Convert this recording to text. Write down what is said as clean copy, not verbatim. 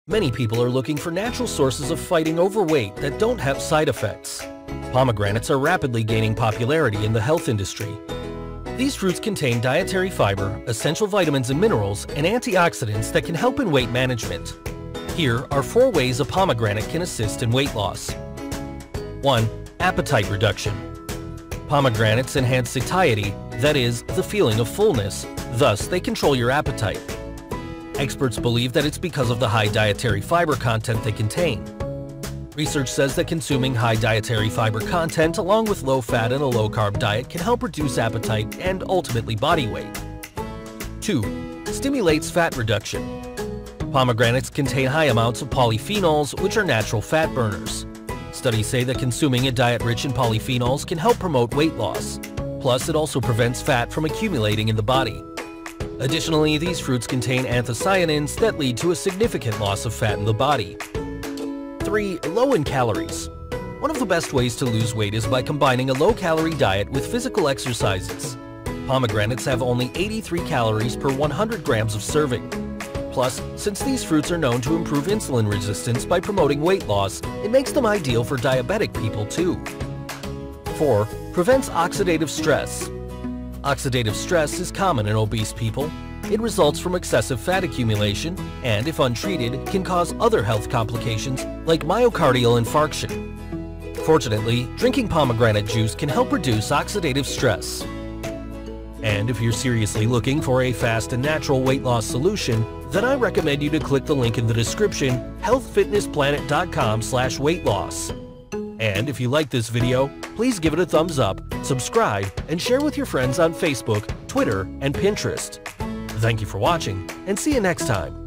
Many people are looking for natural sources of fighting overweight that don't have side effects. Pomegranates are rapidly gaining popularity in the health industry. These fruits contain dietary fiber, essential vitamins and minerals, and antioxidants that can help in weight management. Here are 4 ways a pomegranate can assist in weight loss. 1. Appetite reduction. Pomegranates enhance satiety, that is, the feeling of fullness, thus they control your appetite. Experts believe that it's because of the high dietary fiber content they contain. Research says that consuming high dietary fiber content along with low-fat and a low-carb diet can help reduce appetite and ultimately body weight. 2. Stimulates fat reduction. Pomegranates contain high amounts of polyphenols, which are natural fat burners. Studies say that consuming a diet rich in polyphenols can help promote weight loss. Plus, it also prevents fat from accumulating in the body. Additionally, these fruits contain anthocyanins that lead to a significant loss of fat in the body. 3. Low in calories. One of the best ways to lose weight is by combining a low-calorie diet with physical exercises. Pomegranates have only 83 calories per 100 grams of serving. Plus, since these fruits are known to improve insulin resistance by promoting weight loss, it makes them ideal for diabetic people too. 4. Prevents oxidative stress. Oxidative stress is common in obese people. It results from excessive fat accumulation and, if untreated, can cause other health complications like myocardial infarction. Fortunately, drinking pomegranate juice can help reduce oxidative stress. And if you're seriously looking for a fast and natural weight loss solution, then I recommend you to click the link in the description, healthfitnessplanet.com/weightloss. And if you like this video, please give it a thumbs up, subscribe, and share with your friends on Facebook, Twitter, and Pinterest. Thank you for watching, and see you next time.